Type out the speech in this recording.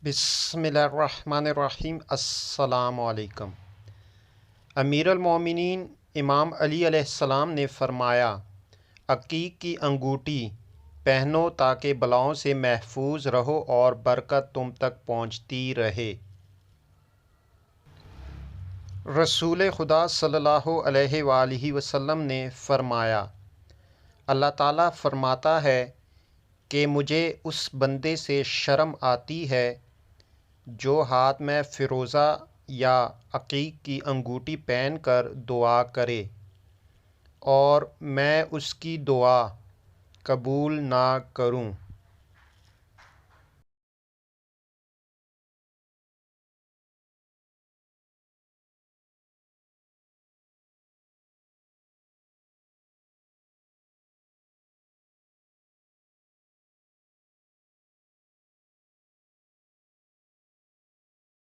बिस्मिल्लाहिर्रहमानिर्रहीम। अस्सलाम वालेकुम। अमीर अल-मोमिनीन इमाम अली अलैहिस्सलाम ने फरमाया, अकीक की अंगूठी पहनो ताकि बलाओं से महफूज रहो और बरकत तुम तक पहुँचती रहे। रसूल खुदा सल्लल्लाहु अलैहि वसल्लम ने फरमाया, अल्लाह ताला फरमाता है कि मुझे उस बंदे से शर्म आती है जो हाथ में फिरोजा या अकीक की अंगूठी पहनकर दुआ करे और मैं उसकी दुआ कबूल ना करूं।